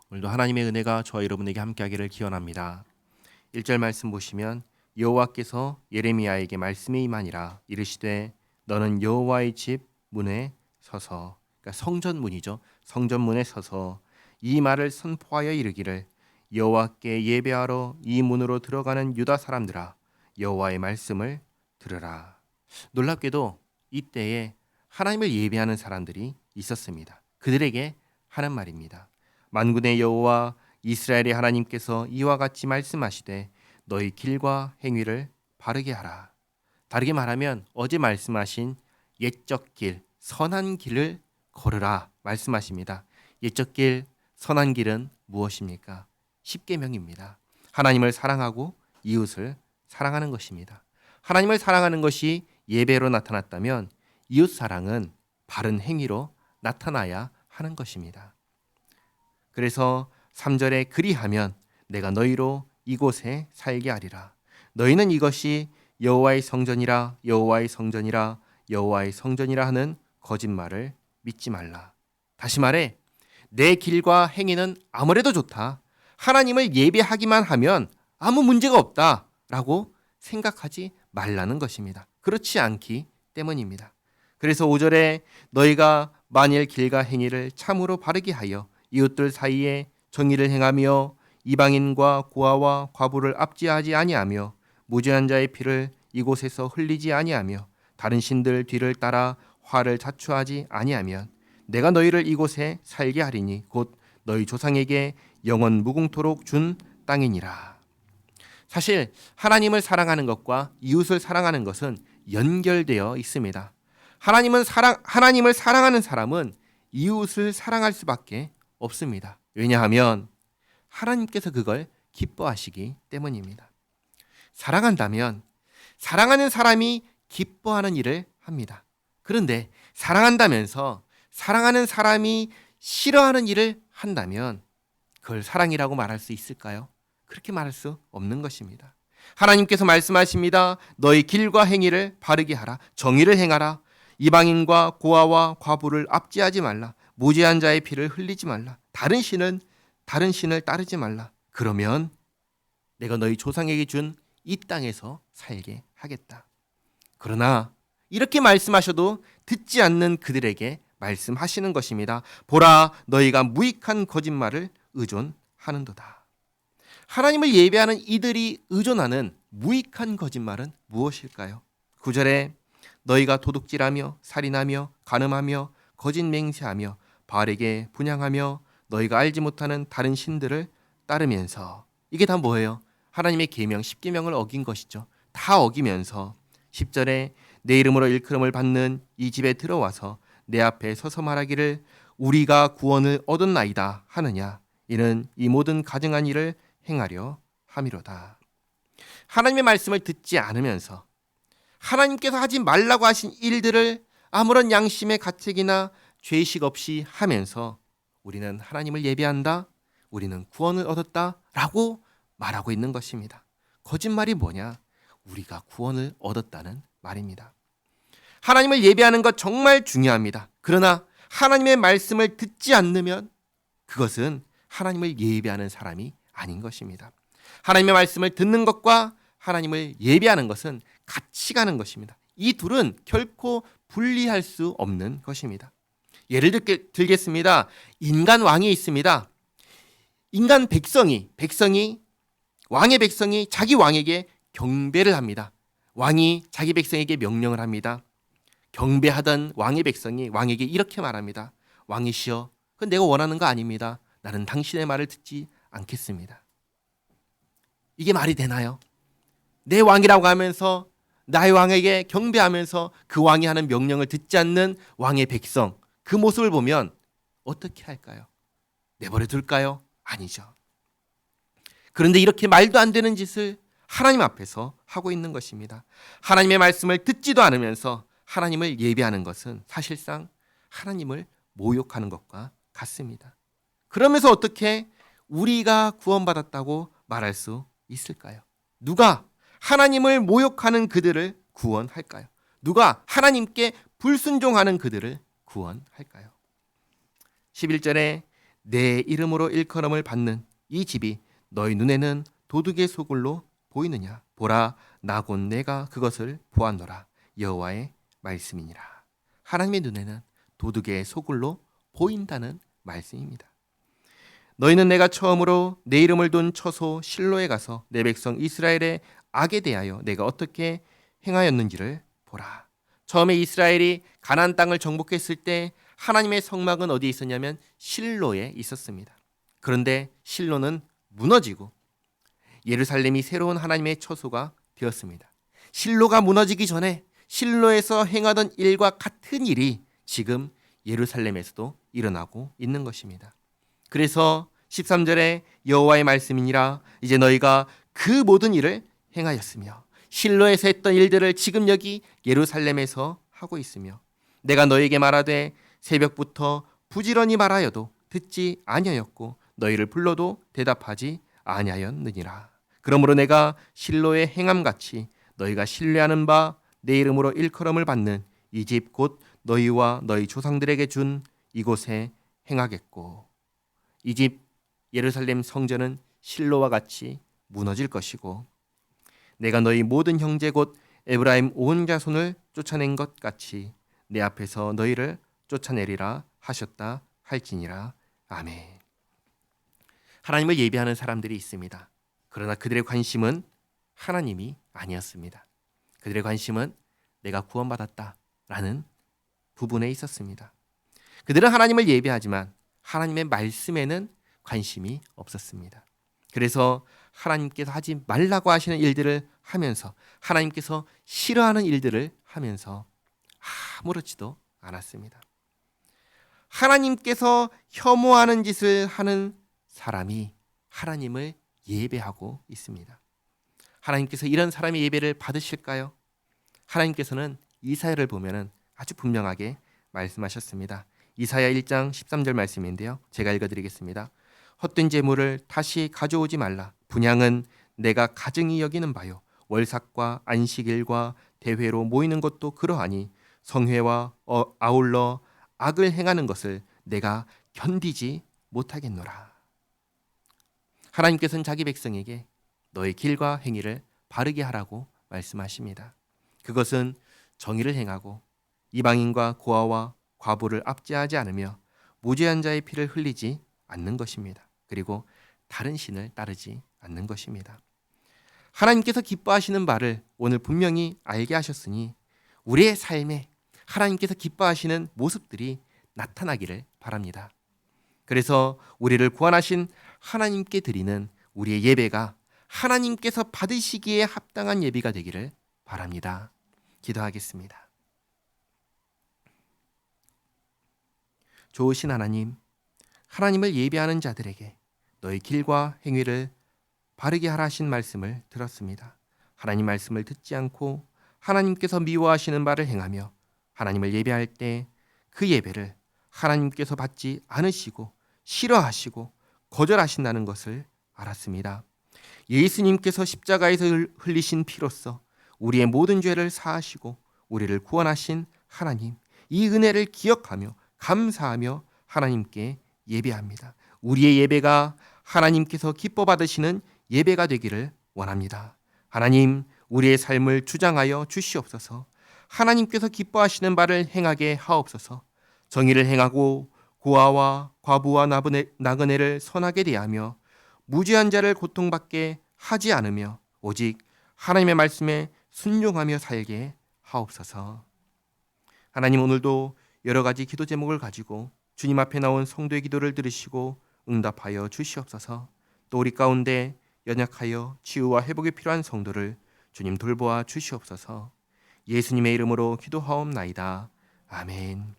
오늘도 하나님의 은혜가 저와 여러분에게 함께하기를 기원합니다. 1절 말씀 보시면 여호와께서 예레미야에게 말씀이 임하니라 이르시되 너는 여호와의 집 문에 서서, 그러니까 성전문이죠. 성전문에 서서 이 말을 선포하여 이르기를 여호와께 예배하러 이 문으로 들어가는 유다 사람들아 여호와의 말씀을 들으라. 놀랍게도 이때에 하나님을 예배하는 사람들이 있었습니다. 그들에게 하는 말입니다. 만군의 여호와 이스라엘의 하나님께서 이와 같이 말씀하시되 너희 길과 행위를 바르게 하라. 다르게 말하면 어제 말씀하신 옛적 길, 선한 길을 걸으라 말씀하십니다. 옛적 길, 선한 길은 무엇입니까? 십계명입니다. 하나님을 사랑하고 이웃을 사랑하는 것입니다. 하나님을 사랑하는 것이 예배로 나타났다면 이웃 사랑은 바른 행위로 나타나야 하는 것입니다. 그래서 3절에 그리하면 내가 너희로 이곳에 살게 하리라. 너희는 이것이 여호와의 성전이라 여호와의 성전이라 여호와의 성전이라 하는 거짓말을 믿지 말라. 다시 말해 내 길과 행위는 아무래도 좋다. 하나님을 예배하기만 하면 아무 문제가 없다라고 생각하지 말라는 것입니다. 그렇지 않기 때문입니다. 그래서 5절에 너희가 만일 길과 행위를 참으로 바르게 하여 이웃들 사이에 정의를 행하며 이방인과 고아와 과부를 압제하지 아니하며 무죄한 자의 피를 이곳에서 흘리지 아니하며 다른 신들 뒤를 따라 화를 자초하지 아니하면 내가 너희를 이곳에 살게 하리니 곧 너희 조상에게 영원 무궁토록 준 땅이니라. 사실 하나님을 사랑하는 것과 이웃을 사랑하는 것은 연결되어 있습니다. 하나님을 사랑하는 사람은 이웃을 사랑할 수밖에 없습니다. 왜냐하면 하나님께서 그걸 기뻐하시기 때문입니다. 사랑한다면 사랑하는 사람이 기뻐하는 일을 합니다. 그런데 사랑한다면서 사랑하는 사람이 싫어하는 일을 한다면 그걸 사랑이라고 말할 수 있을까요? 그렇게 말할 수 없는 것입니다. 하나님께서 말씀하십니다. 너희 길과 행위를 바르게 하라. 정의를 행하라. 이방인과 고아와 과부를 압제하지 말라. 무죄한 자의 피를 흘리지 말라. 다른 신을 따르지 말라. 그러면 내가 너희 조상에게 준 이 땅에서 살게 하겠다. 그러나 이렇게 말씀하셔도 듣지 않는 그들에게 말씀하시는 것입니다. 보라, 너희가 무익한 거짓말을 의존하는도다. 하나님을 예배하는 이들이 의존하는 무익한 거짓말은 무엇일까요? 9절에 너희가 도둑질하며 살인하며 간음하며 거짓 맹세하며 바알에게 분향하며 너희가 알지 못하는 다른 신들을 따르면서, 이게 다 뭐예요? 하나님의 계명 10계명을 어긴 것이죠. 다 어기면서 10절에 내 이름으로 일컬음을 받는 이 집에 들어와서 내 앞에 서서 말하기를 우리가 구원을 얻었나이다 하느냐. 이는 이 모든 가증한 일을 행하려 함이로다. 하나님의 말씀을 듣지 않으면서 하나님께서 하지 말라고 하신 일들을 아무런 양심의 가책이나 죄의식 없이 하면서 우리는 하나님을 예배한다, 우리는 구원을 얻었다라고 말하고 있는 것입니다. 거짓말이 뭐냐? 우리가 구원을 얻었다는 말입니다. 하나님을 예배하는 것 정말 중요합니다. 그러나 하나님의 말씀을 듣지 않으면 그것은 하나님을 예배하는 사람이 아닌 것입니다. 하나님의 말씀을 듣는 것과 하나님을 예배하는 것은 같이 가는 것입니다. 이 둘은 결코 분리할 수 없는 것입니다. 예를 들겠습니다. 인간 왕이 있습니다. 왕의 백성이 자기 왕에게 경배를 합니다. 왕이 자기 백성에게 명령을 합니다. 경배하던 왕의 백성이 왕에게 이렇게 말합니다. 왕이시여, 그건 내가 원하는 거 아닙니다. 나는 당신의 말을 듣지 않겠습니다. 이게 말이 되나요? 내 왕이라고 하면서 나의 왕에게 경배하면서 그 왕이 하는 명령을 듣지 않는 왕의 백성, 그 모습을 보면 어떻게 할까요? 내버려 둘까요? 아니죠. 그런데 이렇게 말도 안 되는 짓을 하나님 앞에서 하고 있는 것입니다. 하나님의 말씀을 듣지도 않으면서 하나님을 예배하는 것은 사실상 하나님을 모욕하는 것과 같습니다. 그러면서 어떻게 우리가 구원받았다고 말할 수 있을까요? 누가 하나님을 모욕하는 그들을 구원할까요? 누가 하나님께 불순종하는 그들을 구원할까요? 11절에 내 이름으로 일컬음을 받는 이 집이 너희 눈에는 도둑의 소굴로 보이느냐? 보라, 나 곧 내가 그것을 보았노라. 여호와의 말씀이니라. 하나님의 눈에는 도둑의 소굴로 보인다는 말씀입니다. 너희는 내가 처음으로 내 이름을 둔 처소 실로에 가서 내 백성 이스라엘의 악에 대하여 내가 어떻게 행하였는지를 보라. 처음에 이스라엘이 가나안 땅을 정복했을 때 하나님의 성막은 어디에 있었냐면 실로에 있었습니다. 그런데 실로는 무너지고 예루살렘이 새로운 하나님의 처소가 되었습니다. 실로가 무너지기 전에 실로에서 행하던 일과 같은 일이 지금 예루살렘에서도 일어나고 있는 것입니다. 그래서 13절에 여호와의 말씀이니라 이제 너희가 그 모든 일을 행하였으며 실로에서 했던 일들을 지금 여기 예루살렘에서 하고 있으며 내가 너희에게 말하되 새벽부터 부지런히 말하여도 듣지 아니하였고 너희를 불러도 대답하지 아니하였느니라. 그러므로 내가 실로의 행함같이 너희가 신뢰하는 바 내 이름으로 일컬음을 받는 이 집 곧 너희와 너희 조상들에게 준 이곳에 행하겠고 이 집 예루살렘 성전은 실로와 같이 무너질 것이고 내가 너희 모든 형제 곧 에브라임 온 자손을 쫓아낸 것 같이 내 앞에서 너희를 쫓아내리라 하셨다 할지니라. 아멘. 하나님을 예배하는 사람들이 있습니다. 그러나 그들의 관심은 하나님이 아니었습니다. 그들의 관심은 내가 구원받았다라는 부분에 있었습니다. 그들은 하나님을 예배하지만 하나님의 말씀에는 관심이 없었습니다. 그래서 하나님께서 하지 말라고 하시는 일들을 하면서 하나님께서 싫어하는 일들을 하면서 아무렇지도 않았습니다. 하나님께서 혐오하는 짓을 하는 사람이 하나님을 예배하고 있습니다. 하나님께서 이런 사람의 예배를 받으실까요? 하나님께서는 이사야를 보면은 아주 분명하게 말씀하셨습니다. 이사야 1장 13절 말씀인데요. 제가 읽어드리겠습니다. 헛된 재물을 다시 가져오지 말라. 분향은 내가 가증히 여기는 바요. 월삭과 안식일과 대회로 모이는 것도 그러하니 성회와 아울러 악을 행하는 것을 내가 견디지 못하겠노라. 하나님께서는 자기 백성에게 너의 길과 행위를 바르게 하라고 말씀하십니다. 그것은 정의를 행하고 이방인과 고아와 과부를 압제하지 않으며 무죄한 자의 피를 흘리지 않는 것입니다. 그리고 다른 신을 따르지 않는 것입니다. 하나님께서 기뻐하시는 바를 오늘 분명히 알게 하셨으니 우리의 삶에 하나님께서 기뻐하시는 모습들이 나타나기를 바랍니다. 그래서 우리를 구원하신 하나님께 드리는 우리의 예배가 하나님께서 받으시기에 합당한 예배가 되기를 바랍니다. 기도하겠습니다. 좋으신 하나님, 하나님을 예배하는 자들에게 너희 길과 행위를 바르게 하라 하신 말씀을 들었습니다. 하나님 말씀을 듣지 않고 하나님께서 미워하시는 바를 행하며 하나님을 예배할 때 그 예배를 하나님께서 받지 않으시고 싫어하시고 거절하신다는 것을 알았습니다. 예수님께서 십자가에서 흘리신 피로써 우리의 모든 죄를 사하시고 우리를 구원하신 하나님, 이 은혜를 기억하며 감사하며 하나님께 예배합니다. 우리의 예배가 하나님께서 기뻐 받으시는 예배가 되기를 원합니다. 하나님, 우리의 삶을 주장하여 주시옵소서. 하나님께서 기뻐하시는 바를 행하게 하옵소서. 정의를 행하고 고아와 과부와 나그네를 선하게 대하며 무죄한 자를 고통받게 하지 않으며 오직 하나님의 말씀에 순종하며 살게 하옵소서. 하나님, 오늘도 여러 가지 기도 제목을 가지고 주님 앞에 나온 성도의 기도를 들으시고 응답하여 주시옵소서. 또 우리 가운데 연약하여 치유와 회복이 필요한 성도를 주님 돌보아 주시옵소서. 예수님의 이름으로 기도하옵나이다. 아멘.